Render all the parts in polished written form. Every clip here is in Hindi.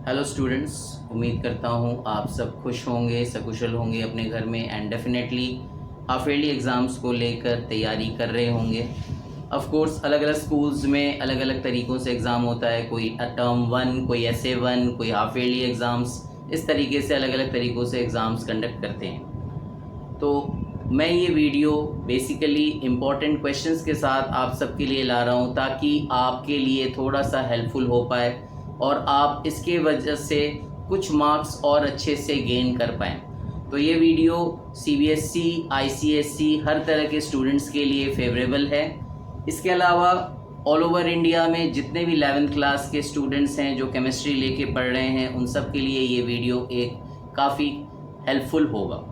हेलो स्टूडेंट्स, उम्मीद करता हूँ आप सब खुश होंगे, सकुशल होंगे अपने घर में and definitely half yearly exams को लेकर तैयारी कर रहे होंगे। ऑफ कोर्स अलग अलग स्कूल्स में अलग अलग तरीक़ों से एग्ज़ाम होता है, कोई टर्म 1, कोई SA1, कोई हाफ ईयरली एग्ज़ाम्स, इस तरीके से अलग अलग तरीक़ों से एग्ज़ाम्स कंडक्ट करते हैं। तो मैं ये वीडियो बेसिकली इम्पॉर्टेंट क्वेश्चंस के साथ आप सबके लिए ला रहा हूँ ताकि आपके लिए थोड़ा सा हेल्पफुल हो पाए और आप इसके वजह से कुछ मार्क्स और अच्छे से गेन कर पाएँ। तो ये वीडियो CBSE, ICSE हर तरह के स्टूडेंट्स के लिए फेवरेबल है। इसके अलावा ऑल ओवर इंडिया में जितने भी 11th क्लास के स्टूडेंट्स हैं जो केमिस्ट्री लेके पढ़ रहे हैं, उन सब के लिए ये वीडियो एक काफ़ी हेल्पफुल होगा।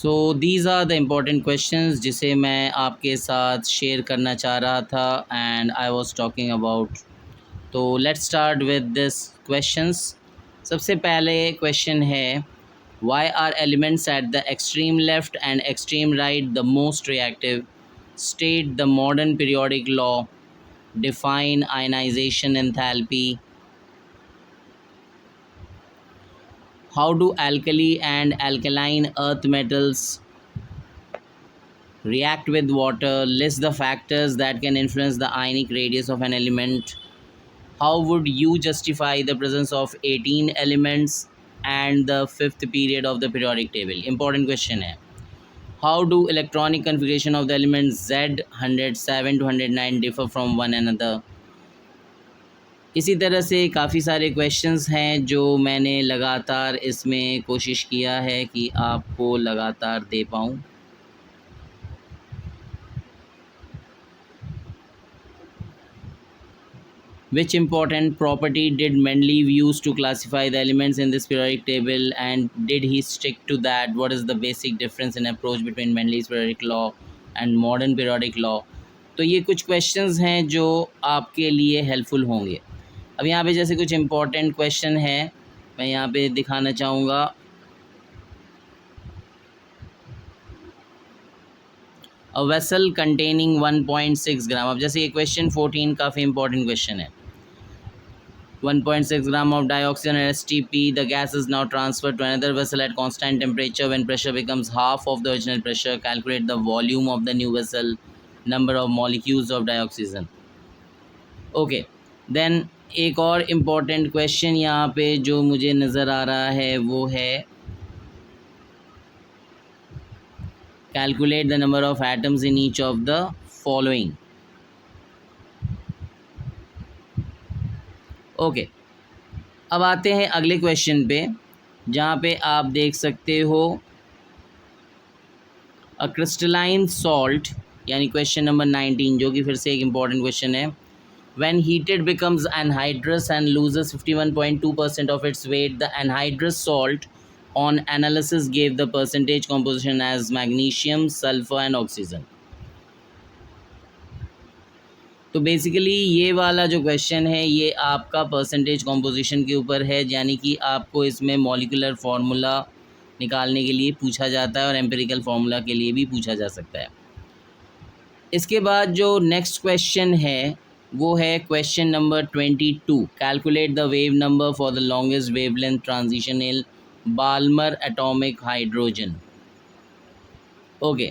So these are the important questions जिसे मैं आपके साथ शेयर करना चाह रहा था and I was talking about. तो let's start with this questions. सबसे पहले क्वेश्चन है, why are elements at the extreme left and extreme right the most reactive? State the modern periodic law, define ionization enthalpy. How do alkali and alkaline earth metals react with water? List the factors that can influence the ionic radius of an element. How would you justify the presence of 18 elements and the fifth period of the periodic table? Important question है. How do electronic configuration of the elements Z 107 to 109 differ from one another? इसी तरह से काफ़ी सारे क्वेश्चंस हैं जो मैंने लगातार इसमें कोशिश किया है कि आपको लगातार दे पाऊँ। Which important property did Mendeleev use to classify the elements in this periodic table, and did he stick to that? What is the basic difference in approach between Mendeleev's periodic law and modern periodic law? तो ये कुछ क्वेश्चंस हैं जो आपके लिए हेल्पफुल होंगे। अब यहाँ पे जैसे कुछ इम्पोर्टेंट क्वेश्चन है मैं यहाँ पे दिखाना चाहूँगा। अ वेसल कंटेनिंग 1.6 ग्राम। अब जैसे ये क्वेश्चन 14 काफ़ी इंपॉर्टेंट क्वेश्चन है। 1.6 gram of dioxin and STP, the gas is now transferred to another vessel at constant temperature. When pressure becomes half of the original pressure, calculate the volume of the new vessel, number of molecules of dioxin. Okay, then एक और इम्पॉर्टेंट क्वेश्चन यहाँ पे जो मुझे नज़र आ रहा है वो है, calculate the number of atoms in each of the following. Okay, अब आते हैं अगले क्वेश्चन पे जहाँ पे आप देख सकते हो अ क्रिस्टलाइन सॉल्ट, यानी क्वेश्चन नंबर 19 जो कि फिर से एक इम्पॉर्टेंट क्वेश्चन है। When heated becomes anhydrous and loses 51.2% of its weight. The anhydrous salt on analysis gave the percentage composition as magnesium, sulfur and oxygen. तो बेसिकली ये वाला जो क्वेश्चन है ये आपका परसेंटेज कॉम्पोजिशन के ऊपर है, यानी कि आपको इसमें मॉलिकुलर फार्मूला निकालने के लिए पूछा जाता है और एम्पिरिकल फार्मूला के लिए भी पूछा जा सकता है। इसके बाद जो नेक्स्ट क्वेश्चन है वो है question number 22। Calculate the wave number for the longest wavelength transition in Balmer atomic hydrogen. Okay,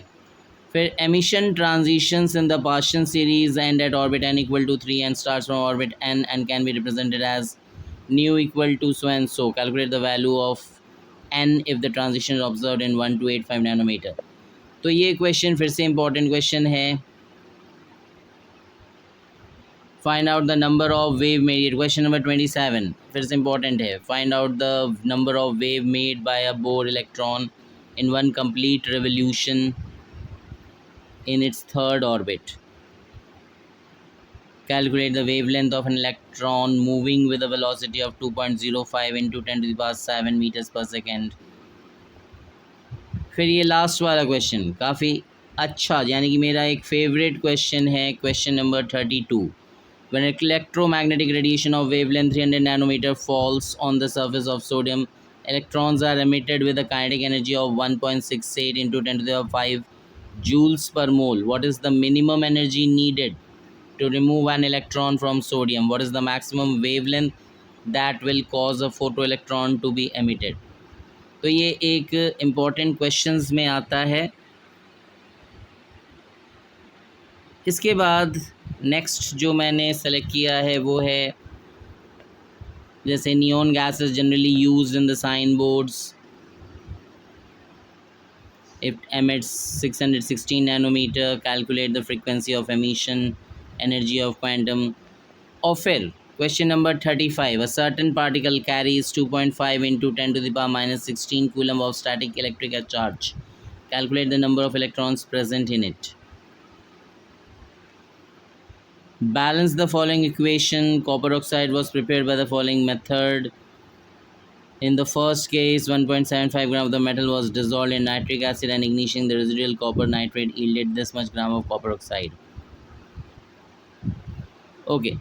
फिर emission transitions in the partial series and at orbit n equal to 3 and starts from orbit n and can be represented as nu equal to so and so. Calculate the value of n if the transition is observed in 1285 nanometer. तो ये क्वेश्चन फिर से इम्पॉर्टेंट क्वेश्चन है। Find out the number of wave made. Question number 27 फिर से इम्पॉर्टेंट है। Find out the number of wave made by a bore electron in one complete revolution in its third orbit. Calculate the wavelength of an electron moving with a velocity of 2.05 into 10 to the power 7 meters per second. फिर ये लास्ट वाला क्वेश्चन काफ़ी अच्छा, यानी कि मेरा एक फेवरेट क्वेश्चन है, question number 32। When electromagnetic radiation of wavelength 300 nanometer falls on the surface of sodium, electrons are emitted with a kinetic energy of 1.68 into 10 to the power 5 joules per mole. What is the minimum energy needed to remove an electron from sodium? What is the maximum wavelength that will cause a photoelectron to be emitted? तो ये एक इम्पॉर्टेंट क्वेश्चंस में आता है। इसके बाद नेक्स्ट जो मैंने सेलेक्ट किया है वो है जैसे neon gas is generally used in the sign boards, it emits 616 nanometer, calculate the frequency of emission, energy of quantum। और फिर question number 35, a certain particle carries 2.5 into 10 to the power minus 16 coulomb of static electric charge, calculate the number of electrons present in it। Balance the following equation, copper oxide was prepared by the following method। In the first case, 1.75 gram of the metal was dissolved in nitric acid and ignition the residual copper nitrate yielded this much gram of copper oxide। Okay,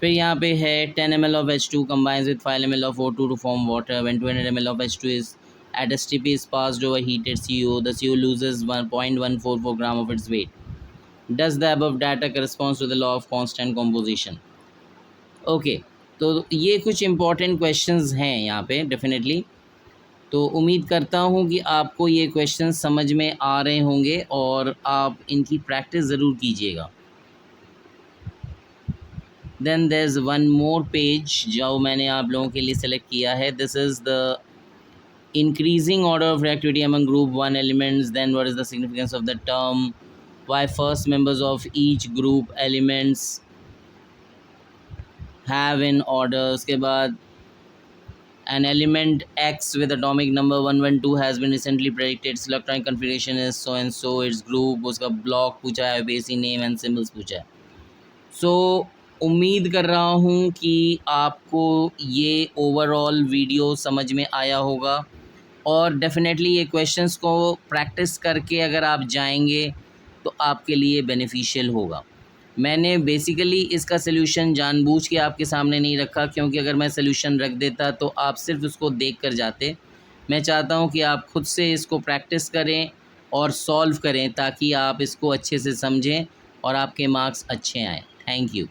फिर यहाँ पे है 10 ml of H2 combines with 5 ml of O2 to form water। When 200 ml of H2 is at STP is passed over heated CO, the CO loses 1.144 gram of its weight। Does the above data corresponds to the law of constant composition? Okay तो ये कुछ इम्पॉर्टेंट क्वेश्चंस हैं यहाँ पे डेफिनेटली। तो उम्मीद करता हूँ कि आपको ये क्वेश्चंस समझ में आ रहे होंगे और आप इनकी प्रैक्टिस ज़रूर कीजिएगा। Then there is one more page जो मैंने आप लोगों के लिए सेलेक्ट किया है। This is the increasing order of reactivity among group 1 elements, then what is the significance of the term, why first members of each group elements have in order। उसके बाद an element X with atomic number 112 has been recently predicted, its electronic configuration is so and so, its group, उसका block पूछा है, basic name and symbols पूछा है। So उम्मीद कर रहा हूँ कि आपको ये ओवरऑल वीडियो समझ में आया होगा और डेफिनेटली ये क्वेश्चंस को प्रैक्टिस करके अगर आप जाएंगे तो आपके लिए बेनिफिशियल होगा। मैंने बेसिकली इसका सलूशन जानबूझ के आपके सामने नहीं रखा क्योंकि अगर मैं सलूशन रख देता तो आप सिर्फ उसको देख कर जाते। मैं चाहता हूँ कि आप खुद से इसको प्रैक्टिस करें और सॉल्व करें ताकि आप इसको अच्छे से समझें और आपके मार्क्स अच्छे आएँ। Thank you.